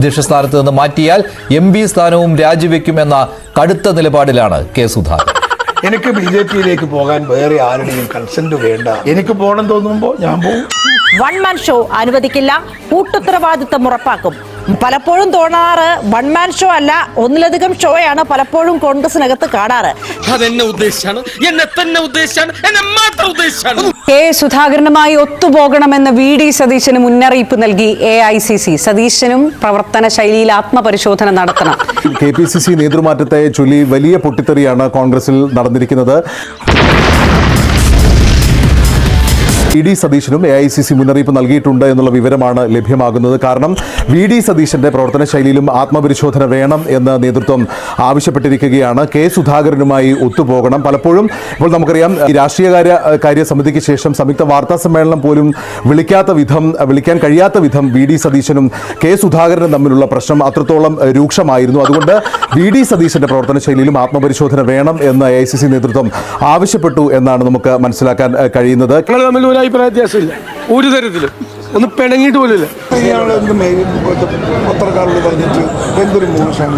അധ്യക്ഷ സ്ഥാനത്ത് നിന്ന് മാറ്റിയാൽ MP സ്ഥാനവും രാജിവെക്കുമെന്ന കടുത്ത നിലപാടിലാണ് കെ സുധാകരൻ. എനിക്ക് BJP-യിലേക്ക് പോകാൻ വേറെ ആരുടെയും കൺസെന്റ് വേണ്ട. എനിക്ക് പോകണം തോന്നുമ്പോൾ ഞാൻ പോകും. വൺ മാൻ ഷോ അനുവദിക്കില്ല, കൂട്ടുത്തരവാദിത്തം ഉറപ്പാക്കും. പലപ്പോഴും തോന്നാറ് വൺ മാൻ ഷോ അല്ല, ഒന്നിലധികം ഷോയാണ് പലപ്പോഴും കോൺഗ്രസിനകത്ത് കാണാറ്. അതെന്നെ ഉദ്ദേശിച്ചാണ്, എന്നെ തന്നെ ഉദ്ദേശിച്ചാണ്, എന്നെ മാത്രം ഉദ്ദേശിച്ചാണ്. കെ സുധാകരനുമായി ഒത്തുപോകണമെന്ന് VD സതീശന് മുന്നറിയിപ്പ് നൽകി AICC. സതീശനും പ്രവർത്തന ശൈലിയിൽ ആത്മപരിശോധന നടത്തണം. KPCC നേതൃമാറ്റത്തെ ചൊല്ലി വലിയ പൊട്ടിത്തെറിയാണ് കോൺഗ്രസിൽ നടന്നിരിക്കുന്നത്. VD സതീശനും AICC മുന്നറിയിപ്പ് നൽകിയിട്ടുണ്ട് എന്നുള്ള വിവരമാണ് ലഭ്യമാകുന്നത്. കാരണം VD സതീശന്റെ പ്രവർത്തന ശൈലിയിലും ആത്മപരിശോധന വേണം എന്ന് നേതൃത്വം ആവശ്യപ്പെട്ടിരിക്കുകയാണ്. കെ സുധാകരനുമായി ഒത്തുപോകണം. പലപ്പോഴും ഇപ്പോൾ നമുക്കറിയാം, രാഷ്ട്രീയ സമിതിക്ക് ശേഷം സംയുക്ത വാർത്താ സമ്മേളനം പോലും വിളിക്കാൻ കഴിയാത്ത വിധം VD സതീശനും കെ സുധാകരനും തമ്മിലുള്ള പ്രശ്നം അത്രത്തോളം രൂക്ഷമായിരുന്നു. അതുകൊണ്ട് VD സതീശന്റെ പ്രവർത്തന ശൈലിയിലും ആത്മപരിശോധന വേണം എന്ന് AICC നേതൃത്വം ആവശ്യപ്പെട്ടു എന്നാണ് നമുക്ക് മനസ്സിലാക്കാൻ കഴിയുന്നത്. അഭിപ്രായ വ്യത്യാസമില്ല, ഒരു തരത്തിലും ഒന്ന് പിണങ്ങിയിട്ട് പോലില്ല. പത്രക്കാരോട് പറഞ്ഞിട്ട് എന്തൊരു മോശം